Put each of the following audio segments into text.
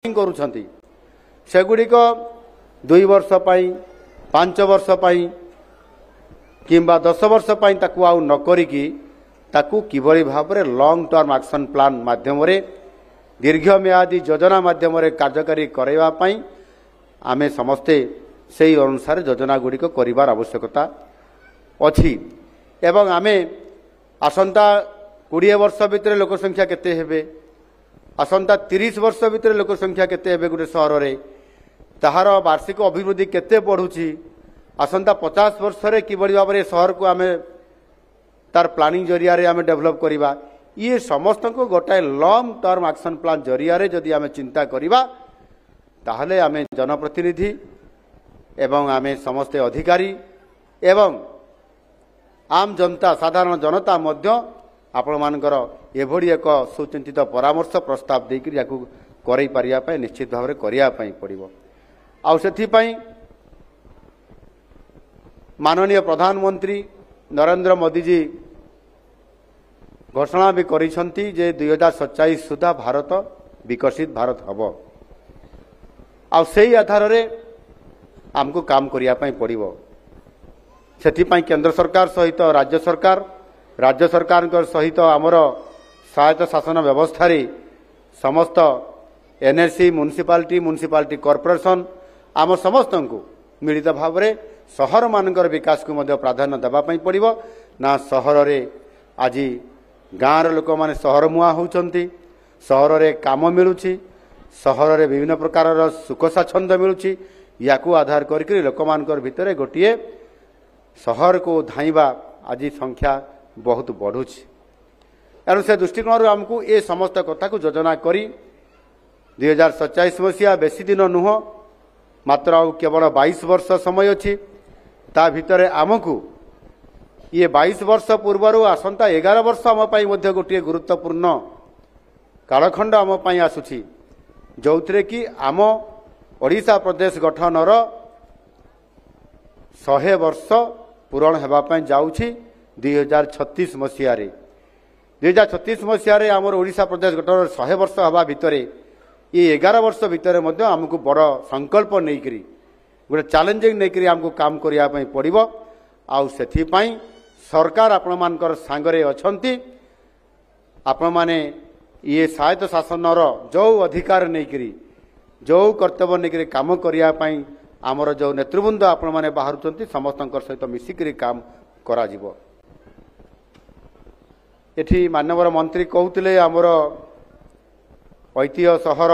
करुछंती सेगुड़िक 2 वर्ष पाई 5 वर्ष पाई किंबा 10 वर्ष पाई ताकू आउ न करिकी ताकू किभली भाबरे लॉन्ग टर्म एक्शन प्लान माध्यम रे दीर्घम्यादी योजना माध्यम रे कार्यकारी करैवा पाई आमे समस्ते सेही अनुसार योजना गुड़िक करिवार आवश्यकता अछि एवं आमे आसंता 20 वर्ष भितर लोक संख्या केते हेबे आसंता 30 वर्ष भितर लोक संख्या केते हेबे गुटे शहर रे ताहार वार्षिक अभिवृद्धि केते बढ़ुची आसंता 50 वर्ष रे किभली भाबरे शहर को आमे तार प्लानिंग जरिया रे आमे डेवलप करिबा ये समस्त को गोटाए लॉन्ग टर्म एक्शन प्लान जरिया रे जदि आमे चिंता करिबा ताहले आमे जनप्रतिनिधि एवं आमे समस्त अधिकारी एवं आम जनता साधारण जनता मध्य आपण मानकर एभली एक सुचिंतित परामर्श प्रस्ताव देकर या करई पारिया पय निश्चित भाव में करिया पय पड़िबो आउ सेथि पय माननीय प्रधानमंत्री नरेंद्र मोदी जी घोषणा भी करिसंती जे 2047 सुधा भारत विकसित भारत हबो आउ सेही आधार रे हमको काम करिया पय पड़िबो सेथि पय केंद्र सरकार सहित राज्य सरकार सहित आमर स्वायत्त शासन व्यवस्था रे समस्त एनएससी म्युनिसिपालिटी कॉर्पोरेशन आम समस्त को मिलित भाव में सहर मानकर विकास को मध्य प्राधान्य देवा पड़िबो ना सहर रे आज गाँव लोक माने सहर मुआ होउचंती सहर रे काम मिलुची सहर रे विभिन्न प्रकार सुख स्वाच्छंद मिलुची याकू आधार करके लोक मानकर भितरे गोटिए सहर को धाइबा आज संख्या बहुत बढ़ुची एणु से दृष्टिकोण आमको ये समस्त कथा को योजना करी 2047 मसीहा बेसी दिन नुह मात्र केवल 22 वर्ष समय अच्छी ता भितर आमको ये 22 वर्ष पूर्वर आसंता 11 वर्ष आम मध्य गोटे गुरुत्वपूर्ण कालखंड आम आसुची जो थे कि आम ओडिशा प्रदेश गठनर 100 वर्ष पूरण होगापी जाऊँगी 2036 मसीह 2036 मसीह आमर ओडिशा प्रदेश गठन 100 वर्ष हवा भितर ये 11 वर्ष भितर आमको बड़ संकल्प नहीं गोटे चैलेंजिंग नहीं आमको काम करने पड़ो आउ से सरकार आपण मानकर सांगरे अछंती आपण माने ये स्वायत्त शासनर जो अधिकार नहीं जो कर्तव्य नहीं काम करने आमर जो नेतृवृंद आपण माने बाहर समस्त सहित मिसिक काम करा जिवो एठी माननीय मंत्री कहते आमर ऐतिह्य सहर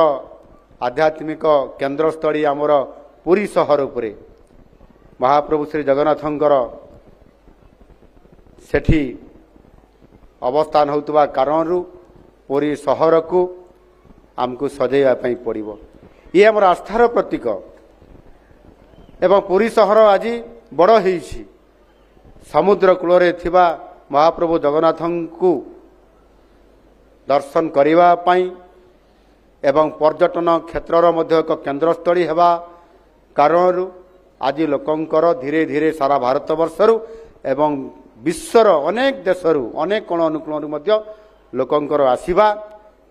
आध्यात्मिक केन्द्रस्थली आमर पुरी सहर उपरे महाप्रभु श्री जगन्नाथंकर सेठी अवस्थान होतबा कारणरू पुरी सहर को आमको सजेवा पड़िबो ये आमर आस्थार प्रतीक एवं पुरी सहर आज बड़ होईछि समुद्र कूल रे थिबा महाप्रभु जगन्नाथ को दर्शन करिवा पाई एवं पर्यटन क्षेत्रर मध्य एक केन्द्रस्थली हेबा कारणरू आज लोकंकर धीरे धीरे सारा भारत वर्षरु एवं विश्वर अनेक देशरु अनेक कोण अनुकोणरु मध्य लोकंकर आसीबा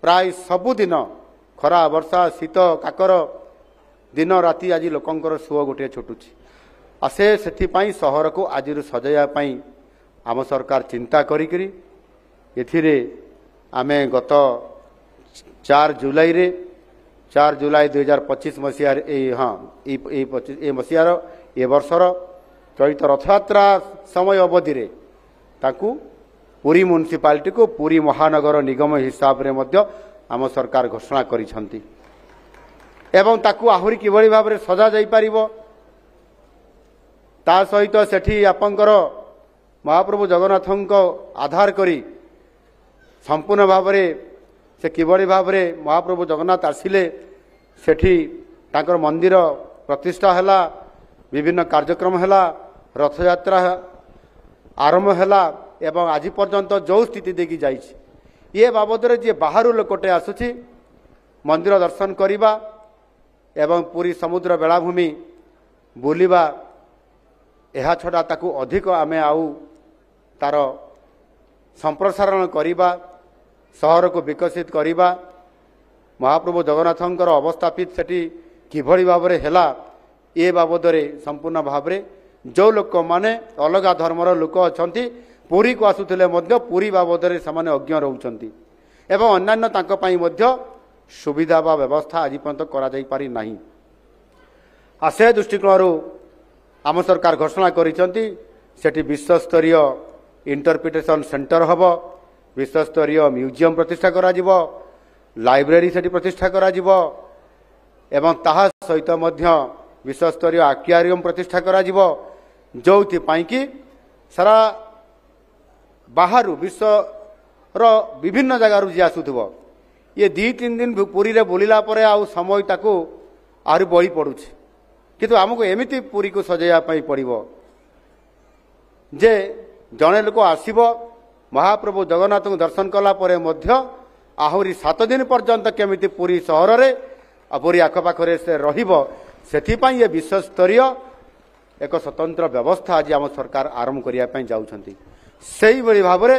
प्राय सबुदिन खरा वर्षा शीत काकर दिन राति आज लोकंकर सुଅ गोटे छुटुची आसे सेथिपाई सहर को आज सजाइया पाई आम सरकार चिंता करी एथिरे आमे गत 4 जुलाई 2025 मसीह हाँ ये मसीहार ए वर्षर चलित रथयात्रा समय अवधि रे ताकू पुरी म्युनिसिपालिटी को पुरी महानगर निगम हिसाब रे मध्य आम सरकार घोषणा करिसंती एवं ताकू आहुरी किभली भाव में सजा जाई पारिबो ता सहित सेठी आपंकर महाप्रभु जगन्नाथ आधार करी संपूर्ण भाव में से किभली भाव में महाप्रभु जगन्नाथ आसिले सेठी तांकर मंदिर प्रतिष्ठा हैला विभिन्न कार्यक्रम हैला रथयात्रा आरंभ हैला एवं आज पर्यंत जो स्थिति देखी जाइछि ये बाबद रे जे बाहर लोकटे आसुछि मंदिर दर्शन करिबा एवं पूरी समुद्र बेलाभूमि बुलिबा एहा छड़ा ताकू अधिक आमे आउ तार संप्रसारण करिबा सहर को विकसित करिबा महाप्रभु जगन्नाथंकर अवस्थापित सेठी किभଳି भाबरे हेला ए बाबदरे संपूर्ण भाबरे जो लोक माने अलग धर्मर लोक अछंती पुरी को आसुथिले मध्य पुरी बाबदरे समान अज्ञ रहउछंती एवं अन्यान्य तांको पई मध्य सुविधा बा व्यवस्था आज पर्यंत करा जाई पारी नाही। आसे दृष्टिकोणरू आम सरकार घोषणा करिसंती सेठी विश्वस्तरीय इंटरप्रिटेशन सेंटर हबो, विश्वस्तरीय म्यूजियम प्रतिष्ठा करा जिवो, लाइब्रेरी सेठी प्रतिष्ठा करा जिवो एवं ताहा सहित मध्य विश्वस्तरीय एक्वेरियम प्रतिष्ठा करा जिवो जोथि पई कि सारा बाहर विश्व रो विभिन्न जगह रु जे आसुथबो ये 2-3 दिन पुरी रे बुलिला परे आ समय ताको आरि बळी पडुछि किंतु हमको एमिति पुरी को सजाया पई पड़िबो जे जणे लोक आसीबो महाप्रभु जगन्नाथ को दर्शन कला परे मध्य आहुरी 7 दिन पर्यंत केमिति पुरी सहर रे पुरी आखपाखरे से रहिबो सेथिपाई ये विश्वस्तरीय एक स्वतंत्र व्यवस्था आज आम सरकार आरंभ करिया पई जाउछंती। सेही बळी भाबरे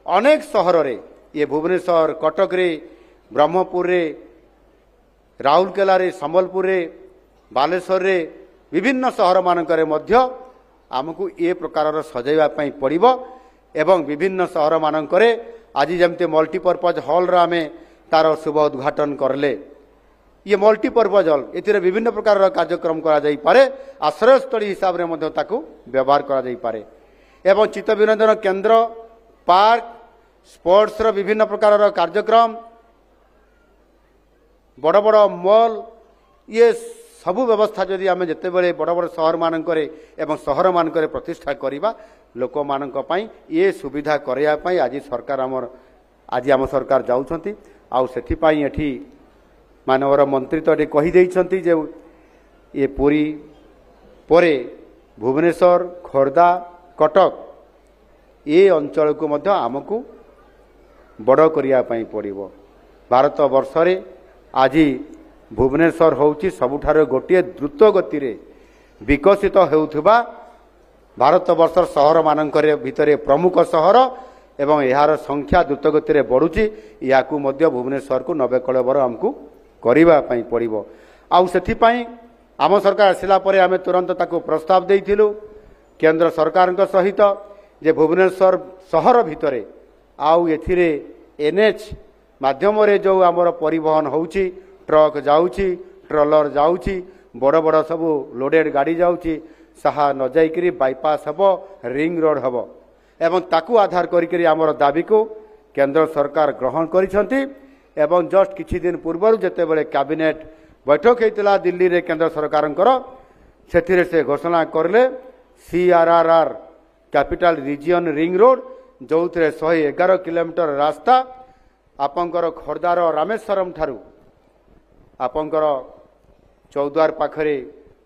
अनेक सहर रे ये भुवनेश्वर कटक रे ब्रह्मपुर रे राउरकेला रे संबलपुर रे बालेश्वर रे विभिन्न सहर मानकरे मध्य आमको ए प्रकार सजाइबा पई पड़िबो एवं विभिन्न सहर मानकरे आज जमते मल्टीपर्पज हॉल रा आमे तार शुभ उद्घाटन करले ये मल्टीपर्पज हॉल एथिरे विभिन्न प्रकार कार्यक्रम करा जाई पारे आश्रयस्थली हिसाब रे मध्य ताकू व्यवहार करा जाई पारे एवं चित्त विनोदन केंद्र पार्क स्पोर्ट्स रो विभिन्न प्रकार कार्यक्रम बड़ बड़ मॉल ये सबु व्यवस्था जदि आम जिते बड़े बड़ बड़ सहर मानकरे एवं सहर मानकरे प्रतिष्ठा करिबा लोक मानक पई ये सुविधा करिया पई आज सरकार आज आम सरकार जाउछंती आउ सेथि पई एठी मानवर मंत्री तो एठी कहि दैछंती जे ये पुरी परे भुवनेश्वर खोर्धा कटक ये अंचल को मध्य आमको बड़ करिया पई पड़िबो। भारत वर्ष रे आज भुवनेश्वर होउची सबुठार गोटे द्रुत गति रे विकसित हेउथबा भारत वर्ष सहर मानकरे भितरे प्रमुख सहर एवं यार संख्या द्रुत गति रे बढ़ुची याकू मध्य भुवनेश्वर को 90 कलबर हमकू करिबा पई पड़िबो। आउ सेथि पई आम सरकार आसिला परे आमे तुरंत ताको प्रस्ताव देइथिलु केंद्र सरकार सहित जे भुवनेश्वर सहर भितरे आउ एथिरे एनएच माध्यम रे जो आमर परिवहन होउची ट्रक जाउची ट्रलर जाउची बड़ बड़ सबु लोडेड गाड़ी जाउची साहा न जाइकरी बाईपास हबो रिंग रोड हबो एवं ताकू आधार करिकरी आमर दाबी को केंद्र सरकार ग्रहण करिसंती एवं जस्ट किछि दिन पूर्व जेते बेले कैबिनेट बैठक हेतिला दिल्ली रे केंद्र सरकारंकर सेथिरे से घोषणा करले सीआरआरआर कैपिटल रीजन रिंग रोड जो 111 किलोमीटर रास्ता आपंकर खोर्धार रामेश्वरम ठारू आपंकर चौद्वार पाखरे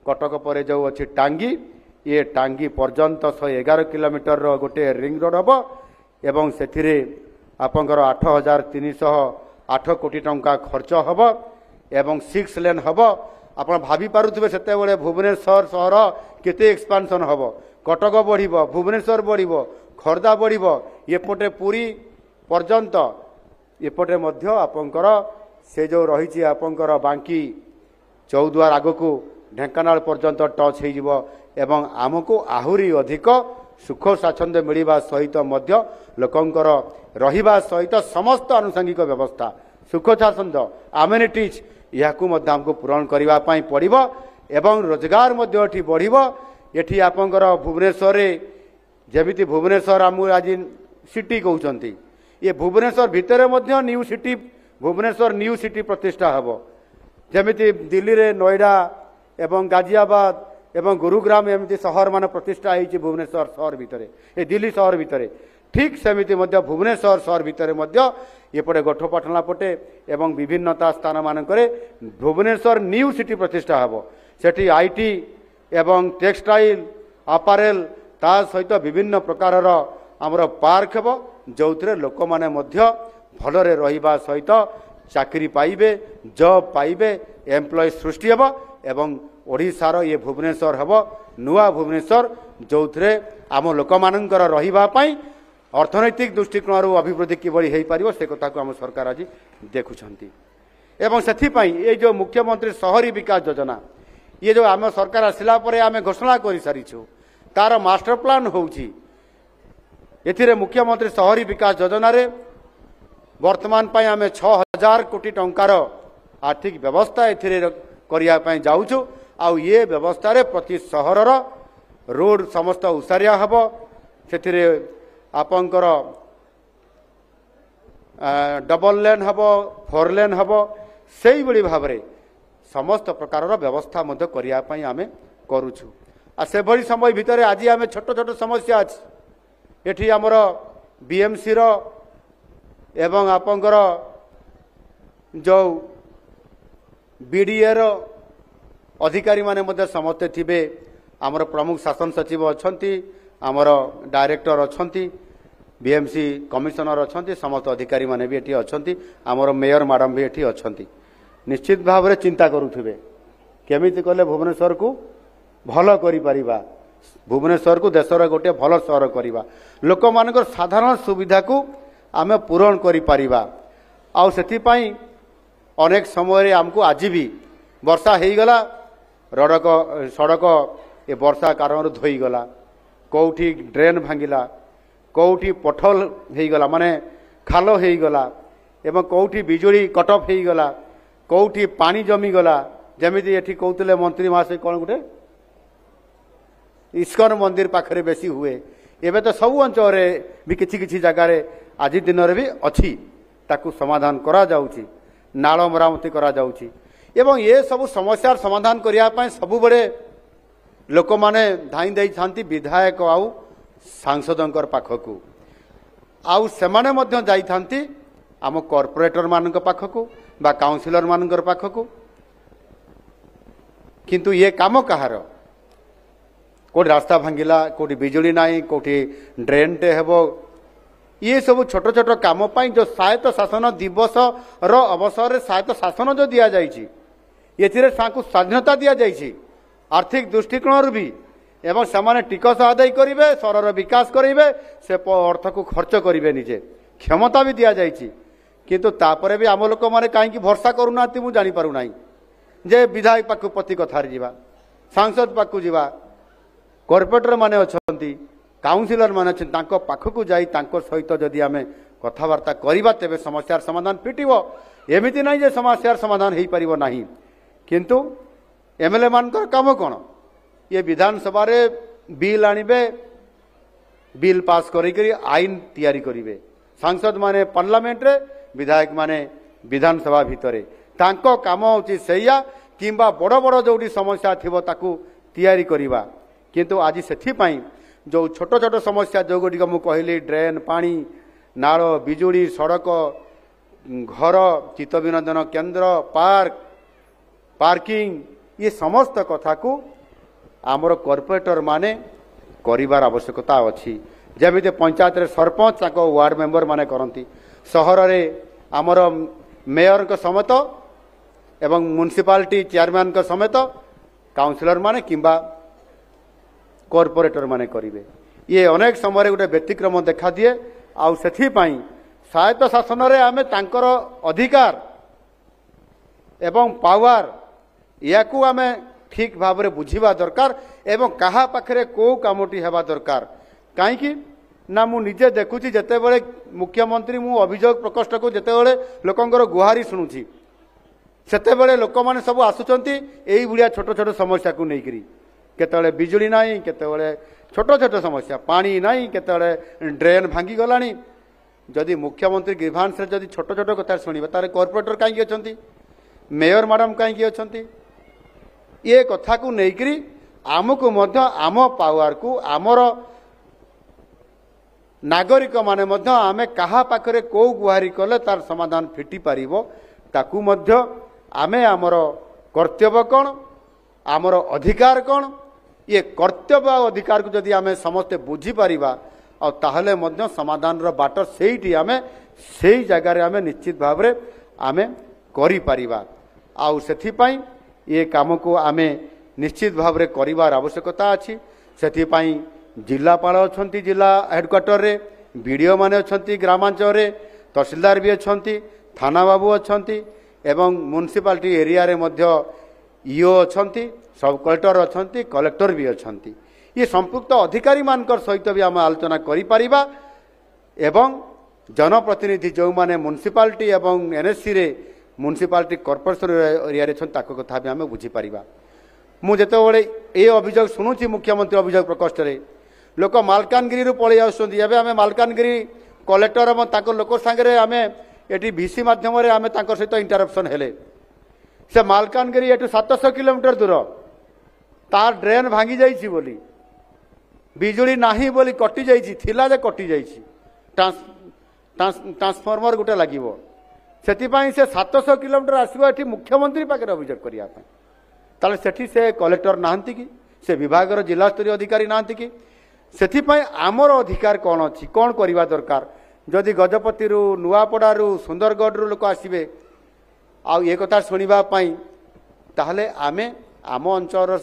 कटक पर जो अच्छी टांगी ये टांगी पर्यंत 111 किलोमीटर गोटे रिंग रोड हम एवं से आपंकर 8,308 कोटी टंका खर्च हम एवं 6 लेन हम आप भाभी पारुथिबे सेतेबेले भुवनेश्वर सहर केते एक्सपांशन हम कटक बढ़िबो भुवनेश्वर बढ़िबो खोर्धा बढ़िबो एपटे पुरी पर्यंत एपटे मध्य आपंकर से जो रही आपंकर बांकी चौद्वार आगको ढेंकानाल पर्यंत टच हो एवं आमको आहुरी अधिक सुख स्वाच्छंद्य मिलवा सहित मध्य लोकंकर रहिबा सहित समस्त आनुषंगिक व्यवस्था सुख स्वाच्छंद्य आमेनिटीज याकू मध्य हमको पूरण करबा पई पड़िबो एवं रोजगार मध्य एठी बढ़िबो। एठी आपंकर भुवनेश्वर रे जेमिति भुवनेश्वर आम आज सिटी कहउचंती ये भुवनेश्वर भितर मध्य new city Bhubaneswar new city प्रतिष्ठा हबो जेमिति दिल्ली रे नोएडा एवं गाजियाबाद एवं गुरुग्राम एमती सहर मान प्रतिष्ठा होती भुवनेश्वर सहर भितर ए दिल्ली सहर भितर ठीक सेमिति मध्य भुवनेश्वर सहर भितर मध्य एपटे गोठपाटना पटे एवं विभिन्नता स्थान मानकरे भुवनेश्वर न्यू सिटी प्रतिष्ठा हबो सेठी आईटी एवं टेक्सटाइल अपारेल ता सहित विभिन्न प्रकार आमर पार्क हबो जोथिरे लोक माने मध्य भलरे रहिबा सहित चाकरी पाइबे जॉब पाइबे एम्प्लॉय सृष्टि हबो एवं ओडिशार ये भुवनेश्वर हबो नुआ भुवनेश्वर जोथिरे आम लोक मानकर रहिबा पई अर्थनैतिक दृष्टिकोण अभिवृद्धि किभଳି हेई पारिबो से कथा को आम सरकार आज देखुछंती एवं से ये जो मुख्यमंत्री शहरी विकास योजना ये जो आम सरकार आसला आम घोषणा कर सारीचु तार मास्टर प्लान होउची एथिरे मुख्यमंत्री शहरी विकास योजना रे वर्तमान आम 6000 कोटी टंकार आर्थिक व्यवस्था एथिरे करिया पई जाउछु आ ये व्यवस्था रे प्रति सहर रोड समस्त उसारिया हब से आपंकर डबल लेन हब 4 लेन हब से भाव में समस्त प्रकार व्यवस्था करिया पई आमे करूछु आ से भली समय भितर आज आम छोट छोट समस्या अच्छी एठी आमर बीएमसी रो एवं आपंकर जो बीडीए रो अधिकारी माने मध्य समस्ते थिबे आमर प्रमुख शासन सचिव अछंती आमर डायरेक्टर अछंती बीएमसी कमिशनर अछंती समस्त अधिकारी माने भी एठी अछंती आमर मेयर मैडम भी एठी अछंती निश्चित भाव में चिंता करुथिबे केमिति कले भुवनेश्वर को भल करि परिबा भुवनेश्वर को देशर गोटे भल सहर करिबा लोक मानकर साधारण सुविधा को आमे पूरण करि परिबा आ सेति पई अनेक समय आमको आज भी वर्षा हो गला रड़क सड़क ए वर्षा कारण धोई गला कौटी ड्रेन भांगिला कौटी पथल हो गला माने खाल हो गला एवं कौटी बिजुली कटअफ हो गला कौटी पानी जमी गला जमीती एठी कहते मंत्री महाशय कौन गोटे इस्कन मंदिर पाखरे बेसी हुए एवं तो सब अंचल भी किसी किसी जगार आज दिन में भी अच्छी ताकू समाधान करा जाउची नाल मरामती करा जाउची एवं ये सब समस्या समाधान करने सब बड़े लोक माने धाई दे थांती विधायक आउ सांसदों पाखकू आउ सेमाने मध्य जाई थांती आम कॉर्पोरेटर मान पाखकू बा काउंसिलर मान पाखकू किंतु ये काम कहार कोटी रास्ता भांगिला कोटी बिजुली नाई कोटी ड्रेन टे हेबो ये सब छोट छोट काम पाई जो स्वायत्त शासन दिवस रो अवसर रे स्वायत्त शासन जो दिया जाइछि एथिरे साकु स्वाधीनता दिया जाइछि आर्थिक दृष्टिकोण भी एवं सेमाने टिकस आदाय करिवे शहर विकास करिवे से अर्थ को खर्च करिवे निजे क्षमता भी दिया जाइछि किंतु तापरे भी आम लोक माने काहेकि भरोसा करूना मु जानि पारु नाही जे विधायक पाखु प्रति कथार जीवा सांसद पाखु जीवा कॉर्पोरेटर माने अछंती काउंसिलर माने अछंती तांको पाखकु जाई तांको सहित जदि आमे कथावार्ता करिबा तेबे समस्यार समाधान पिटिबो एमिति नाही जे समस्यार समाधान हेई परिबो नाही किंतु एमएलए मानकर काम कोन ये विधानसभा रे बिल आनिबे बिल पास करी आईन तैयारी करिवे सांसद माने पार्लियामेंट रे विधायक माने विधानसभा भितरे तांको काम होची सेया किंबा बड़ बड़ जोडी समस्या थिबो ताकू तैयारी करिबा किंतु आज सेथि पई जो छोट छोट समस्या जो गुडी मु कहली ड्रेन पानी नाल बिजुली सड़क घर चित्त विनोदन केन्द्र पार्क पार्किंग ये समस्त कथा को आमर कॉर्पोरेटर माने करिवार आवश्यकता अच्छी जमीते पंचायत रे सरपंच ताको वार्ड मेंबर माने करंती सहर रे आमर मेयर को समेत एवं म्युनिसिपालिटी चेयरमैन को समेत काउंसिलर माने किंबा कॉर्पोरेटर माने करिवे ये अनेक समय गोटे व्यतिक्रम देखा दिए आउ सेथि पई स्वायत्त शासन रे आमे तांकर अधिकार एवं पावर याकू आमे ठीक भाव में बुझीबा दरकार एवं कहा पाखरे को कामटी हेबा दरकार काईकि ना मु निजे देखुची जते बेले मुख्यमंत्री मु अभियोग प्रकोष्ठ को जते बेले लोकंकर गुहारी सुनुची सेते बेले लोक माने सब आसुचंती एई बुढ़िया छोट छोट समस्या को नेकरी केतले बिजुली नाही केतले छोट छोट समस्या पानी नाही केतले ड्रेन भांगी गलानी जदि मुख्यमंत्री ग्रीभांस रे जदि छोट छोट कथा सुनिबा तारे कॉर्पोरेटर काई अछंती मेयर मैडम काई अछंती ये कथा को नेकरी आमको मध्य आम पावर को आमर नागरिक माने मध्य आमे कहा पाखरे को गुहारी कले तार समाधान फिटी पारिबो ताकू मध्य आमे आमर कर्तव्य कौन आमर अधिकार कौन ये कर्तव्य अधिकार को जदि आमे समस्ते बुझी पारिबा और ताहले मध्य समाधान रो बाट सेठी आमे सेही जगह रे आमे निश्चित भाव रे आमे करि पारिबा आउ सेथि पई ये काम को आमे निश्चित भाव रे करिवार आवश्यकता अछि सेथि पई जिलापाल अछंती जिला हेडक्वार्टर रे बीडीओ माने अछंती ग्रामांचल रे तहसीलदार भी अछंती थाना बाबू अछंती एवं म्युनिसिपालिटी एरिया रे मध्य ईओ अछंती सब कलेक्टर अछंती कलेक्टर भी अछंती ये संपुक्त अधिकारी मानकर सहित भी आम आलोचना करि परिबा एवं जनप्रतिनिधि जो माने म्युनिसिपालिटी एवं एनएससी रे म्युनिसिपालिटी कॉर्पोरेशन एरिया रे छन ताको कथा भी आम बुझी परिबा मु जेतेबेले ए अभियोग शुणुची मुख्यमंत्री अभियोग प्रकोष्ठ रे लोक मालकानगिरी रु पळै आउछंती एबे आमे मालकानगिरी कलेक्टर एवं ताको लोक संगे आमे एटी भिसी माध्यम रे आमे ताको सहित इंटरप्शन हेले से मालकानगिरी एटू 700 किलोमीटर दूर तार ड्रेन भांगी जाइछि बोली बिजुली नाही बोली कटि जाइछि थिला जे कटि जाइछि ट्रांसफॉर्मर गुटे लागिवो सेतिपाई से 700 किलोमीटर आसीबो एठी मुख्यमंत्री पाके अभियोग करिया पय ताले सेठी से कलेक्टर नाहंती कि से विभाग जिला स्तरीय अधिकारी नाहंती कि सेतिपाई आमर अधिकार कौन अच्छी कौन करवा दरकार जदि गजपति नुआपड़ारू सुंदरगढ़ लोक आसबे आउ ये कथा शुणा ताहले आमे आम अंचल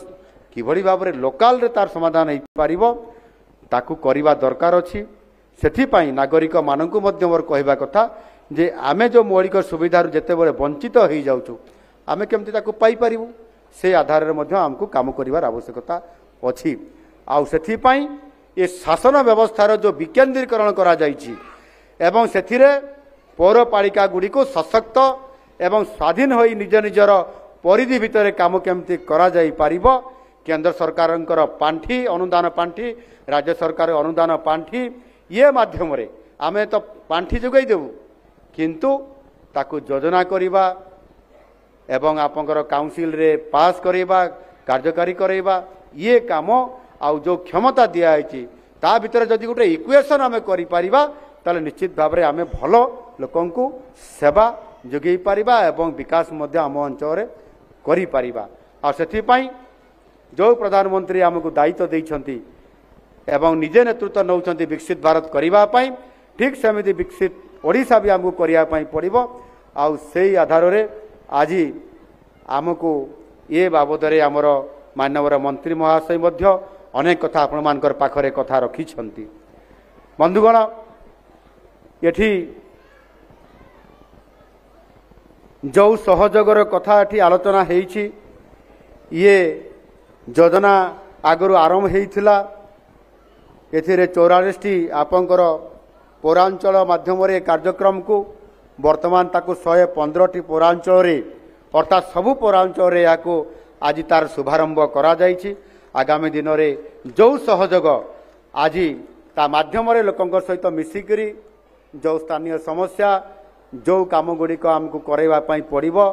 किभली भाव में लोकाल रे तार समाधान हो पारिब ताकू करवा दरकार अच्छी सेथिपाई नागरिक मानकू मध्य मोर कहवा कथा जे आमे जो मौलिक सुविधार जेतेबेले वंचित हो जाउछु आमे केमती ताकू पाई परिबु से आधार रे मध्य हमकू काम करिवार आवश्यकता अछि आउ सेथिपाई ये शासन व्यवस्थार जो विकेंद्रीकरण करा जाइछि एवं सेथिरे पौरपालिका गुड़ी को सशक्त एवं स्वाधीन होई निज निजर परिधि भितर काम केमती करा जाई पारिबो केंद्र सरकार पांठी अनुदान पांठी राज्य सरकार अनुदान पांठी ये माध्यम रे आमे तो पांठी जोगाई देबु किंतु ताकू योजना करिबा एवं आपनकर काउंसिल रे पास करिबा कार्यकारी करिबा ये काम आउ जो क्षमता दिया है ता भीतर जदि गोटे इक्वेशन आमे करि परिबा ताले निश्चित भाव में आमे भलो लोकंकु सेवा जोगई परिबा एवं विकास मध्य आम अंचल करि परिबा आ सेथि पई जो प्रधानमंत्री आमको दायित्व देइछंती एवं निजे नेतृत्व नौछंती विकसित भारत करिबा पई ठीक सेमिति विकसित ओडिशा भी आमको करिया पई पड़िबो आ सेही आधार रे आज आमको ये बाबद रे हमर माननीय मंत्री महाशय मध्य अनेक कथा आपण मानकर पाखरे कथा रखिछंती बंधुगण एठी जो सहयोगर कथा एठी आलोचना हेइछि ये योजना आगरु आरंभ हेइथिला एथिरे 44टी आपनकर पौरांचल माध्यम रे कार्यक्रम को वर्तमान ताकू 115टी पौरांचल रे अर्थात सबु पौरांचल रे याको आज तार शुभारंभ करा जाइछि आगामी दिन रे जो सहयोग आज ता माध्यम रे लोकंकर सहित मिसिकरी जो स्थानीय समस्या जो काम गुड़िक आमको करवा पड़ो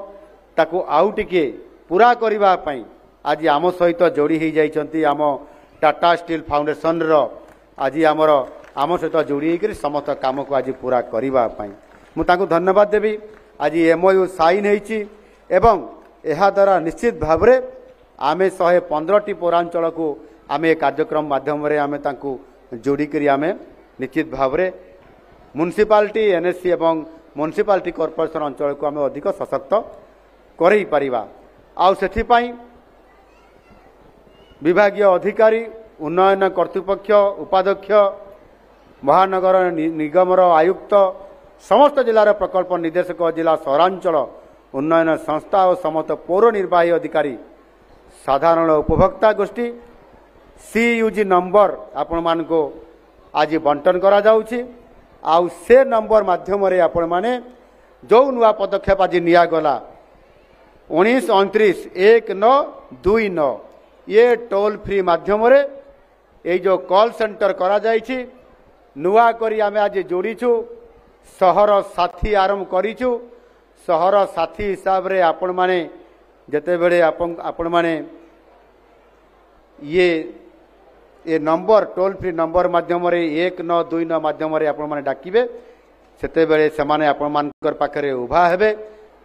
ताकू आउ टिके पूरा करबा पई आज आम सहित जोड़ी हो जाइछंती आम टाटा स्टील फाउंडेशन रो आज आमर आम सहित जोड़ी होकर समस्त काम को आज पूरा करबा पई मु ताकू धन्यवाद देवी आज एमओयू साइन होइछि एवं एहा द्वारा निश्चित भाव में आमे 115टी पौरांचल को आमे कार्यक्रम माध्यम रे आमे ताकू जोड़ी करी आमे निश्चित भाव में म्युनिसिपालिटी एनएससी एवं म्युनिसिपालिटी कॉर्पोरेशन अंचल को आमे अधिक सशक्त करई परिबा आउ सेथि पई विभागीय अधिकारी उन्नयन कर्तृपक्ष उपाध्यक्ष महानगर निगमर आयुक्त समस्त जिलार प्रकल्प निर्देशक जिला सहरांचल उन्नयन संस्था और समस्त पौर निर्वाही अधिकारी साधारण उपभोक्ता गोष्ठी सीयूजी नंबर आपण मान को आज बंटन करा जाउछि आउ से नंबर माध्यम रे आपण माने जो नुआ पदक्षेप आज निया गला 19291929 ये टोल फ्री माध्यम रे ए जो कॉल सेंटर करा जाइछि नुआ करी आमे आज जोड़ीछु सहर साथी आरंभ करिछु सहर साथी हिसाब रे आपण माने जेते बेले आपण माने ये नंबर टोल फ्री नंबर माध्यम रे 1929 माध्यम रे आपण माने डाकिबे सेते बेले समाने आपण मानकर पाखरे उभा हेबे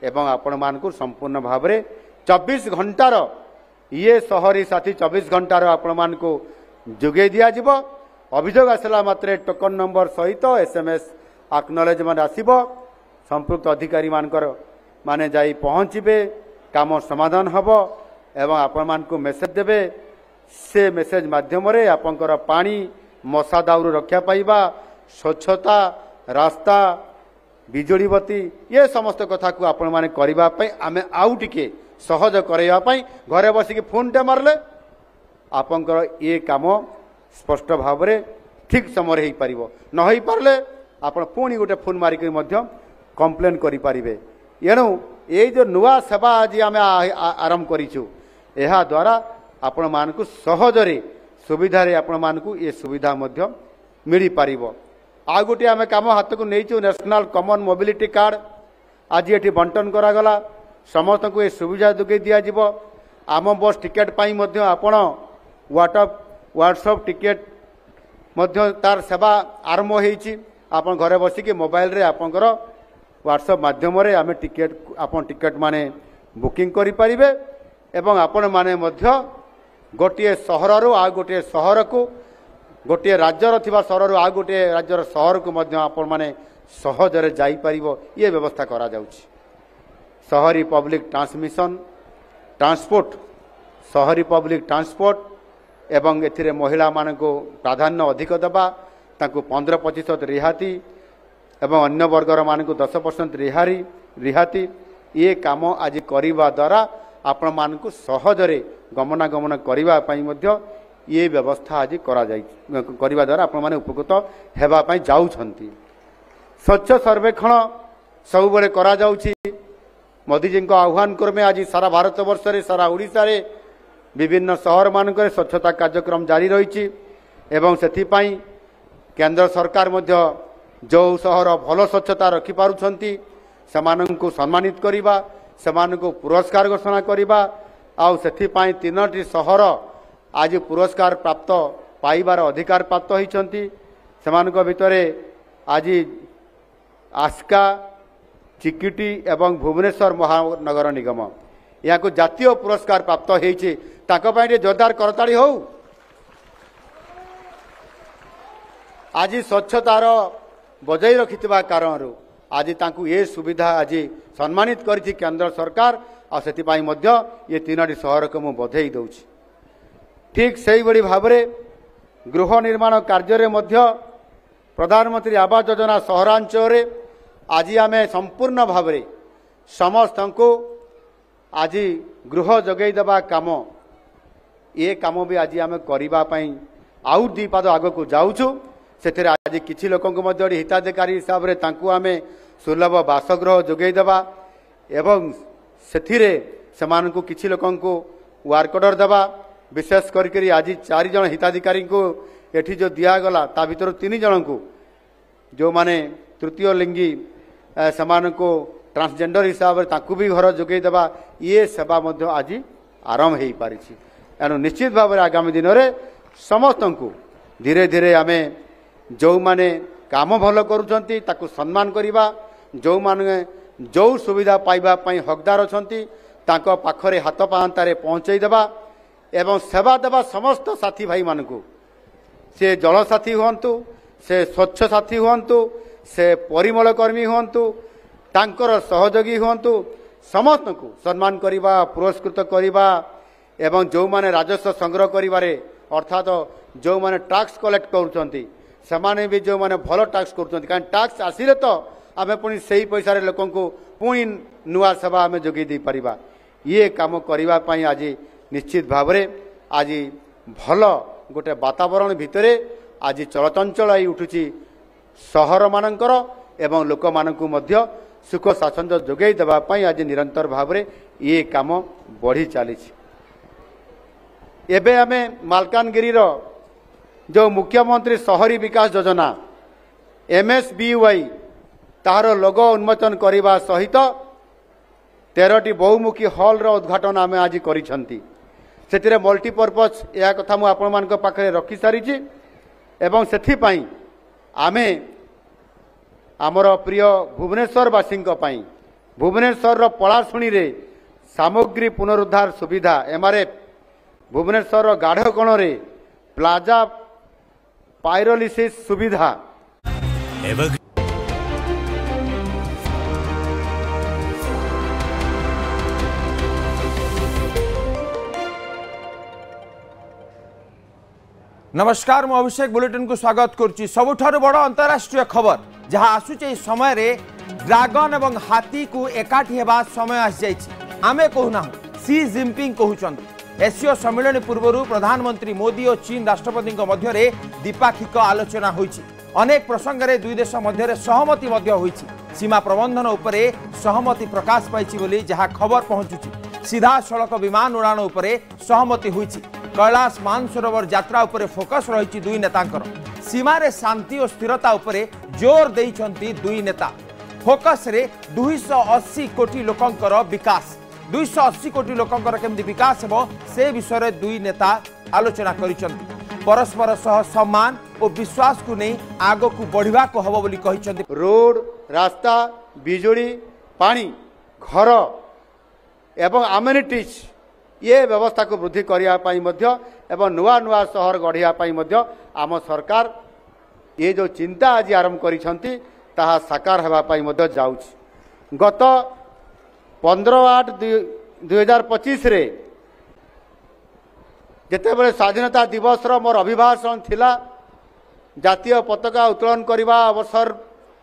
एवं आपण मानकु संपूर्ण भाव रे 24 घंटार ये सहरी साथी 24 घंटार आपण मानकु जोगे दिया जिवो अभियोग आसला मात्रे टोकन नंबर सहित एसएमएस एक्नॉलेजमेंट आसीबो संपुक्त अधिकारी मानकर माने जाई पहुंचबे काम समाधान हबो एवं आपण मानकु मेसेज देबे से मेसेज माध्यम रे आपनकर पानी मशा दाउरू रक्षा पाइबा स्वच्छता रास्ता बिजुली बत्ती ये समस्त कथा को आपण माने करिबा पई आमे आउ टिके सहज करैबा पई घरे बसिक फोन टे मारले आपनकर ये काम स्पष्ट भाव में ठीक समय हो पार न हो पारे आप पुणी गोटे फोन मारिक कंप्लेन करें एणु ये जो नुआ सेवा आज आम आरंभ करूँ यह द्वारा आपण मानक सहजरे सुविधा आपण मानक ये सुविधा मिल पार आ गोटे आम कम हाथ को नहीं नेशनल कॉमन मोबिलिटी कार्ड आज ये बंटन करागला समस्त को ये सुविधा जोगे दिज्व आम बस टिकेट पर आपण व्हाट्सअप टिकेट तार सेवा आरंभ हो घरे बसिक मोबाइल रे आपंकर व्हाट्सअप माध्यम आम टिकेट टिकेट माने बुकिंग करि परिबे एवं आपण माने गोटे सहर रु आ गोटे सहर को गोटे राज्यर थिबा सहर रु आ गोटे राज्यर सहर को आपण माने सहजरे जाई परिबो ये व्यवस्था करा जाउछि। शहरी पब्लिक ट्रांसमिशन ट्रांसपोर्ट शहरी पब्लिक ट्रांसपोर्ट एवं एथिरे महिला मान को प्राधान्य अधिक दबा तांको 15% रिहाती एवं अन्य वर्गर मान को 10% रिहाती ये काम आज करने द्वारा आपण मान को सहजरे गमनागमन करने ये व्यवस्था आज करने द्वारा आपण माने उपकृत हेबा पई जाउछंती। स्वच्छ सर्वेक्षण सब बेले करा जाउछि। मोदी जी को आह्वान क्रमे आज सारा भारत वर्ष रे सारा ओडिसा रे विभिन्न सहर मानक स्वच्छता कार्यक्रम जारी रही एवं से केंद्र सरकार जो सहर भल स्वच्छता रखिपारुछंती सेमानंकु सम्मानित करिबा सेमानंकु पुरस्कार घोषणा करिबा आउ सेथिपाई 3टी सहर आज पुरस्कार प्राप्त पाइबार अधिकार प्राप्त होइछंती। सेमानक भितरे आज आस्का चिकिटी एवं भुवनेश्वर महानगर निगम या को जातीय पुरस्कार प्राप्त होइछि ताको पाई जोरदार करताड़ी हो। आज स्वच्छतार बजाई रखिथिबा कारणरू आज तांकु ये सुविधा आज सम्मानित करिछि केंद्र सरकार आ सेति पाई मध्य ये 3टी सहर को मु बधाई दउछि। ठीक सेही बड़ी भाबरे गृह निर्माण कार्य रे मध्य प्रधानमंत्री आवास योजना सहरांचल रे आज आमे संपूर्ण भाबरे समस्त को आज गृह जगै देबा काम ये काम भी आज आम करने आउ 2 पाद आग को जाऊँ से आज किसी लोक हिताधिकारी हिसाब से आम सुलभ बासगृह जोगेदेवा एवं से किसी लोक वर्क ऑर्डर देवा विशेष करके आज 4 जन हिताधिकारी को एठी जो दिगला ता भर 3 जन को जो माने तृतीय लिंगी सेमान को ट्रांसजेंडर हिसाब से भी घर जोगेदेवा ये सेवा आज आरंभ हो पारी। एणु निश्चित भाव में आगामी दिन में समस्त को धीरे धीरे आम जो माने काम भल करुछंती ताकू सम्मान करवा जो माने जो सुविधा पाइबा पई हकदार अछंती तांको पाखरे हाथ पांतारे पहुंचाई देबा एवं सेवा देवा समस्त साथी भाई मानकू से जल साथी हुंतु से स्वच्छ साथी हुंतु से परिमल कर्मी हुंतु तांकर सहयोगी हुंतु समस्त को सम्मान करवा पुरस्कृत करवा एवं जो माने राजस्व संग्रह करिबारे अर्थात जो माने टैक्स कलेक्ट करूछंती समाने भी जो माने भलो टैक्स करूछंती कारण टैक्स आसिले तो आमे पुनी सही पैसा रे लोकन को पुनी नुआ सेवा आमे जोगी दी परिबा ये काम करिबा पई आज निश्चित भाव में आज भलो गोटे वातावरण भितरे आज चलचंचल आई उठुची सहर मानकर एवं लोक मानकु मध्य सुख स्वाच्छंद्य जोगई देबा पई आज निरंतर भाव में ये काम बढ़ी चलीछि। एबे आमे मालकानगिरी रो जो मुख्यमंत्री शहरी विकास योजना MSBY तार लोगो उन्मोचन करने सहित 13टी बहुमुखी हॉल रो उद्घाटन आमे आज करिसंती सेतिरे मल्टीपर्पज या कथा मु आपण मान पाखे रखी सारी एवं सेथि पई आमे आमर प्रिय भुवनेश्वरवासी भुवनेश्वर रो पलाशुणी रे सामग्री पुनरुद्धार सुविधा MRF भुवनेश्वर गाढ़कोण रे प्लाजा पायरोलिसिस सुविधा नमस्कार मु अभिषेक बुलेटिन को स्वागत करुच्ची। सबुठारु बड़ अंतरराष्ट्रीय खबर जहाँ आसुचे समय रे ड्रागन एवं हाथी को एकाठी हेबा समय आसी जाइछि आमे कहूना सी जिनपिंग कहउछन्ति। एशियो सम्मेलन पूर्व प्रधानमंत्री मोदी और चीन राष्ट्रपति मध्य द्विपाक्षिक आलोचना होइछि। अनेक प्रसंग में दुई देश मध्य सहमति मध्य होइछि। सीमा प्रबंधन उपरे सहमति प्रकाश पाइछि बोली जहाँ खबर पहुंचुछि। सीधा सड़क विमान उड़ान उपरे सहमति होइछि। कैलाश मानसरोवर यात्रा उपरे फोकस रही दुई नेतांकर। सीमा रे शांति और स्थिरता उपरे जोर देइछन्ति दुई नेता। फोकस रे 280 कोटी लोकंकर विकास 280 कोटी लोकंकर केमती विकास हेबो से विषय रे दुई नेता आलोचना करिसन्ति। परस्पर सह सम्मान और विश्वास को नहीं आगो को बढ़िबा को हबो बोली कहिसन्ति। रोड रास्ता बिजुली पानी घर एवं अम्यूनिटीज ये व्यवस्था को वृद्धि करिया पाई मध्य एवं नुआ नुआ सहर गढ़िया पाई मध्य आम सरकार ये जो चिंता आज आरंभ करिसन्ति ताहा साकार हेबा पाई मध्य जाउछि। गत 15/8/2025 रे जेतेबेले स्वाधीनता दिवस रो मोर अभिभाषण थिला जातीय पताका उत्तोलन करने अवसर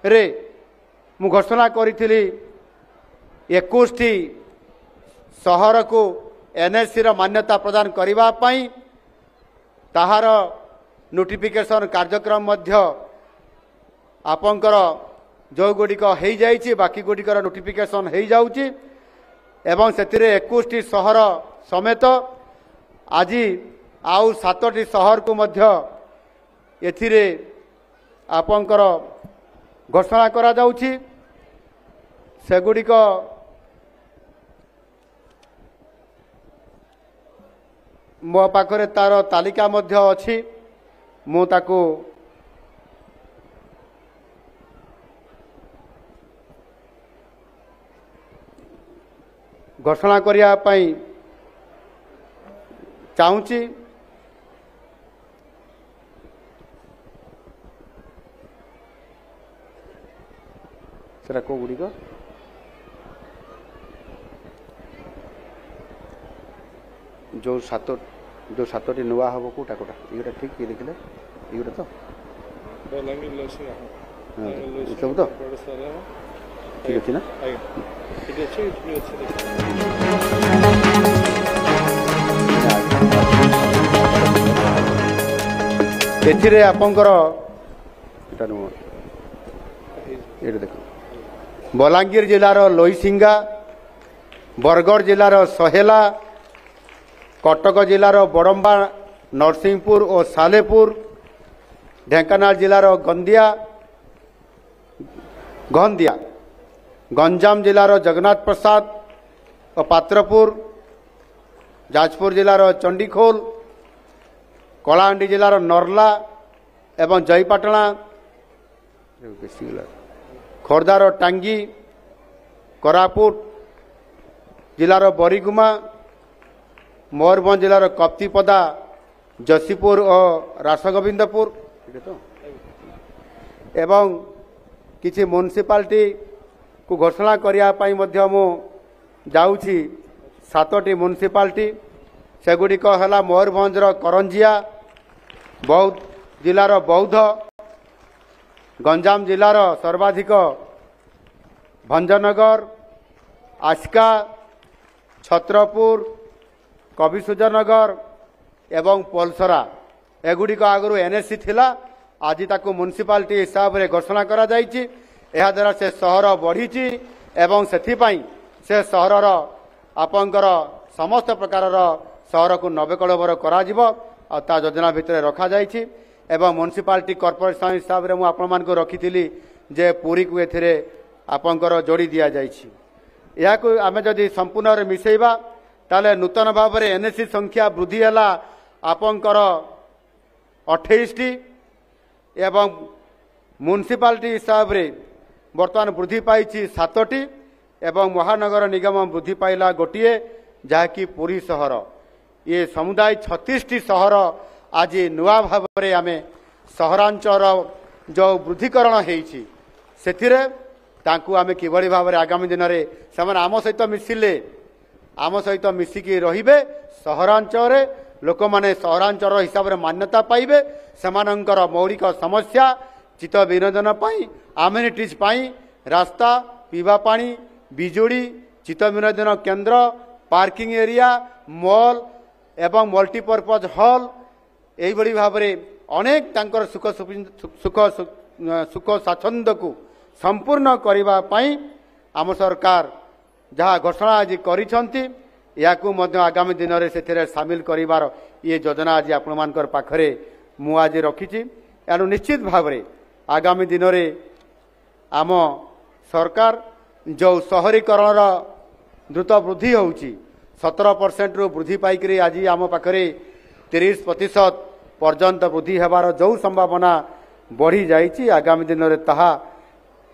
रे मु घोषणा करी 21 सहर को एनएससी रो मान्यता प्रदान करिबा पई ताहार नोटिफिकेशन कार्यक्रम मध्य आपंकर जो गुड़िक हो जाइछि बाकी गुड़िकर नोटिफिकेशन हो जाउछि एवं सेतिरे 21 सहर समेत आज आउ 7टी सहर को मध्य एथिरे आपंकर घोषणा करा जाउछि। सेगुड़िक मो पाखरे तार तालिका मध्य अछि मु ताकू घोषणा करिया पई चाहूँची। सेरा को गुड़ी को जो सातटी नुआ हम कोटा कोटा ये ठीक किए देखिले ये तो सब तो ठीक अच्छे ना एथिरे आपंकर देख बलांगीर जिलार लोईसिंगा बरगढ़ जिलार सहेला कटक जिलार बड़म्बा नरसिंहपुर और सालेपुर ढेंकानाल जिलार गंदिया गंजाम जिलार जगन्नाथ प्रसाद और पात्रपुर जाजपुर जिलार चंडीखोल कलाहांडी जिलार नरला एवं जयपाटना खोर्धार टांगी कोरापुट जिलार बरीगुमा मयूरभंज जिलार कप्तिपदा जसीपुर और रासगोविंदपुर एवं किसी म्युनिसिपालिटी को घोषणा करने मध्य मु जाऊँगी 7टी म्युनिसिपालिटी सेगुड़िक है मयूरभंजर करंजिया बौद्ध जिलार बौद्ध गंजाम जिलार सर्वाधिक भंजनगर आस्का छत्रपुर कविसूर्यनगर एवं पलसरा एगुड़िक आगु एनएससी थिला आज ताकू म्युनिसिपालिटी हिसाब से घोषणा करा जाइछि। एहा द्वारा से सहर बढ़ी एवं सेथिपाई से सहरर आपंकर समस्त प्रकार सहर को नवीकरण करा जिवो आ ता योजना भितर रखा जाइछि एवं म्युनिसिपालिटी कॉर्पोरेशन हिसाब से मुझे रखी जे पुरी को एथिरे आपंकर जोड़ी दिया जाइछि। या को आमे जदि संपूर्ण मिसेइबा ताले नूतन भाव में एनएससी संख्या वृद्धि है आपंकर 28टी एवं म्युनिसिपालिटी हिसाब से बर्तमान वृद्धि पाई 7टी एवं महानगर निगम वृद्धि पाइला गोटे जहाँकि पुरी सहर ये समुदाय 36टी सहर आज नुआ भाव में आम सहरांचल जो वृद्धिकरण होती आम किभली भाव में आगामी दिन में से आम सहित मिसिले आम सहित मिसिकी रहिबे सहरांचल लोक मैंने सहरांचल हिसाब से मान्यता पाइबे सेमानंकर मौलिक समस्या चित्त विनोदन पाई अम्यूनिटीज पाई रास्ता पीवा पानी बिजुड़ी चित्त विनोदन केन्द्र पार्किंग एरिया मॉल एवं मल्टीपर्पज हॉल यही भाव में अनेक तांकर सुख सुख सुख स्वाच्छंद को संपूर्ण करने आम सरकार जहाँ घोषणा आज कर आगामी दिन में से सामिल कर ये योजना आज आपण पाखरे मु आज रखी एणु निश्चित भाव में आगामी दिन में आम सरकार जो शहरीकरण द्रुत वृद्धि होउची 17% रु वृद्धि पाइक आज आम पाखरे 30% पर्यंत वृद्धि होबार जो संभावना बढ़ी जाइए आगामी दिन में ताहा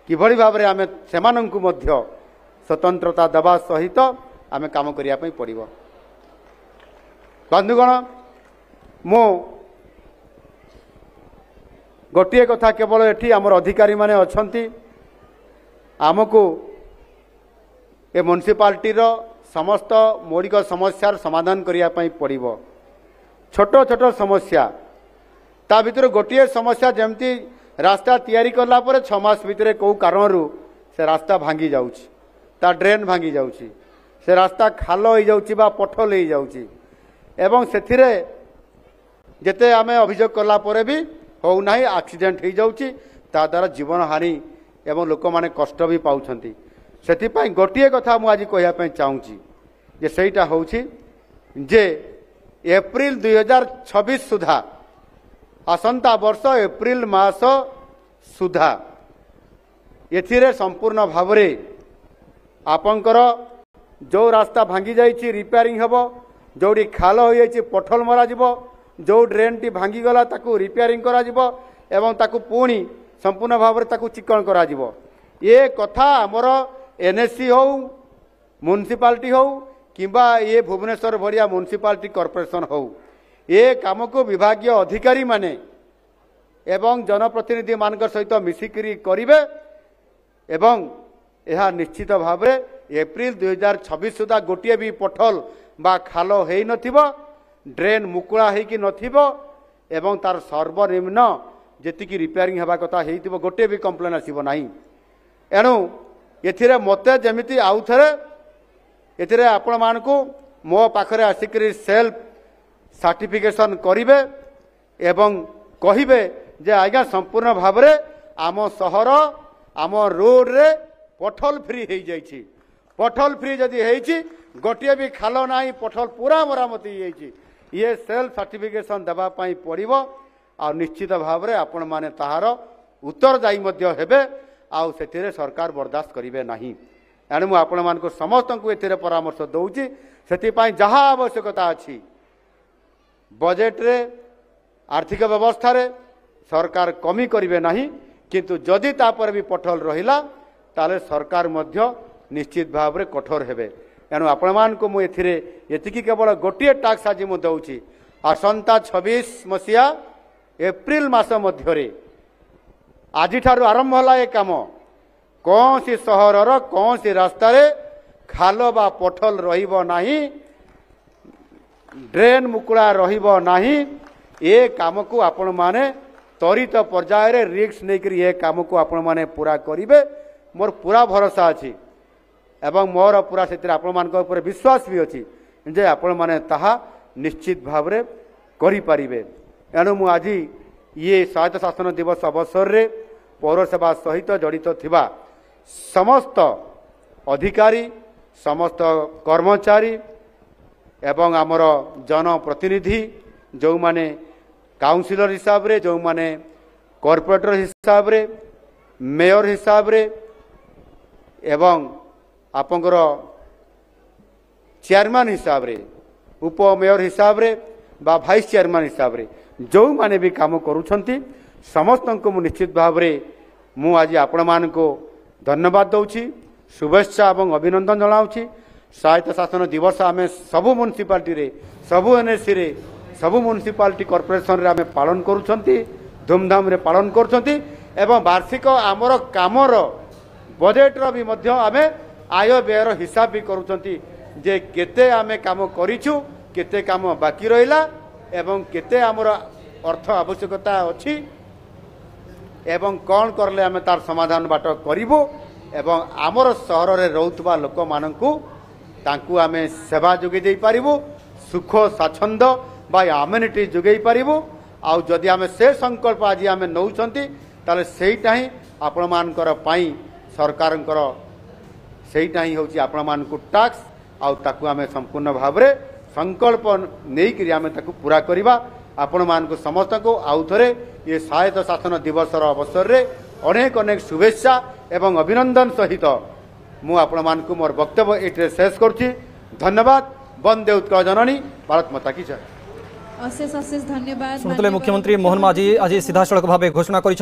किभली भाव में आम सेमानंकु मध्य स्वतंत्रता देवा सहित आम काम करने पड़ो। बंधुगण मो गोटे कथा केवल एठी आमर अधिकारी माने अछंती आमको ए म्युनिसिपालिटी समस्त मौलिक समस्यार समाधान करने पड़ो। छोट छोट समस्या ता भीतर गोटे समस्या जमती रास्ता तैयारी कला पर 6 मास भितर कौ कारण से रास्ता भांगी जाउची ता ड्रेन भांगी जाउची से रास्ता खाल हो जाउची बा पठल हो जाउची एवं सेथिरे जेते आमे अभियोग कला पर भी हो नाही एक्सीडेंट हो जाउची ता द्वारा जीवन हानि एवं लोक माने कष्ट भी पाउछंती। सेथिपाई गोटे कथा मु आज कहया पई चाहूची जे सेटा होउची जे एप्रिल 2026 सुधा आसंता वर्ष एप्रिल मास सुधा एथिरे संपूर्ण भाव में आपंकर जो रास्ता भांगी जाइए रिपेयरिंग हेबो जोड़ी खाल हो जाइए पठल मरा जिवो जो ड्रेन टी भांगी गला ताकू रिपेयरिंग करा जिवो एवं ताकू पुणी संपूर्ण भाव में ताकू चिकन करा जिवो। ये कथा आमर एनएससी हो म्युनिसिपालिटी हो किंबा ये भुवनेश्वर भरिया म्युनिसिपालिटी कॉर्पोरेशन हो ये काम को विभागीय अधिकारी माने एवं जनप्रतिनिधि मान सहित मिसिकी करिवे एवं यह निश्चित भाव में एप्रिल 2026 सुधा गोटे भी पठल बा खाल हो नथिबो ड्रेन मुकुला होइकी नथिबो एवं तार सर्वनिम्न जेतिकी रिपेयरिंग हेबा कथा हेइतिबो गोटे भी कंप्लेन आसीबो नाही। एणु एथिरे मते जेमिति आउ थरे एथिरे आपण मानकू मो पाखरे आसिकरी सेल्फ सर्टिफिकेशन करिवे एवं कहिबे जे आज्ञा संपूर्ण भाव में आम सहर आम रोड रे पठल फ्री हो जाइए पठल फ्री जदि होइछि गोटे भी खाल ना पठल पूरा मरामती ये सेल्फ सर्टिफिकेशन देवा पड़ो आ निश्चित भाव में आपण माने ताहार उत्तरदायी हेबे आउ सेथिरे सरकार बर्दाश्त करिवे नाही। एणु मु आपण मानकु समस्त को एथिरे परामर्श दउछि सेथिपाई जहा आवश्यकता अछि बजेट रे आर्थिक व्यवस्था रे सरकार कमी करिवे नाही किंतु जदि तापर भी पठल रहिला ताले सरकार मध्य निश्चित भाव में कठोर हेबे। एणु आपण मान को मु एथिरे एतिकी केवल गोटे टाक्स आज मु दउछि आसंता 26 मसिया एप्रिल मास मध्यरे आज ठारू आरंभ होला ए काम कौन सी सहरर कौन सी रास्ता रे खाल बा पठल रहिबो नाही ड्रेन मुकुला रहिबो नाही ए काम को आपण माने त्वरित पर्याय रे रिस्क नहीं ये काम को आपण माने पूरा करिवे मोर पूरा भरोसा अछि एवं मोर पूरा से आपण मान ऊपर विश्वास भी अछि जे आपण माने ताहा निश्चित भाव रे करि परिबे। एणु मु आज ये स्वायत्त शासन दिवस अवसर रे पौर सेवा सहित जड़ित थिबा समस्त अधिकारी समस्त कर्मचारी एवं आमर जनप्रतिनिधि जो माने काउंसिलर हिसाब रे जो माने कॉर्पोरेटर हिसाब रे मेयर हिसाब रे एवं आपंकर चेयरमैन हिसाब रे उपमेयर हिसाब रे बा भाइस चेयरमैन हिसाब रे जो माने भी काम करूछंती समस्त को मु निश्चित भाव रे मु आज आपण मान को धन्यवाद दउछि शुभेच्छा एवं अभिनंदन जनाउछि। स्वायत्त शासन दिवस आमे सबु म्युनिसिपालिटी रे सबु एनएससी रे सबु म्युनिसिपालिटी कॉर्पोरेशन रे आमे पालन करूछंती धूमधाम रे पालन करूछंती एवं वार्षिक आमर कामर बजेट रो भी मध्य आमे आय व्ययर हिसाब भी करूछंती जे केते आमे काम करिछु केते काम बाकी रहिला एवं केते आमर अर्थ आवश्यकता अछि एवं कौन करले आमे तार समाधान बाट करिवो एवं आमर सहर रे रहउतबा लोक माननकु तांकु आमे सेवा जोगे देई पारिबु सुख स्वाच्छंद बा आमेनिटी जोगे पारिबु आउ जदि आमे से संकल्प आज आमे नौचंती ताले सेईटा ही आपण मानकर पाई सरकारंकर सेईटा ही होची आपण मानकु टैक्स आउ ताकु आमे संपूर्ण भाबरे संकल्प नेई करी आमे ताकु पूरा करिबा आपण मानकु समस्त को आउ थरे ये स्वायत्त शासन दिवस अवसर रे अनेक अनेक शुभेच्छा एवं अभिनंदन सहित मु आपण मानकु मोर वक्तव्य एटे शेष करछि। धन्यवाद। वंदे उत्कल जननी भारत माता की जय। अशेष अशेष धन्यवाद। शुणुले मुख्यमंत्री मोहन माझी आज सीधासलख भाव घोषणा कर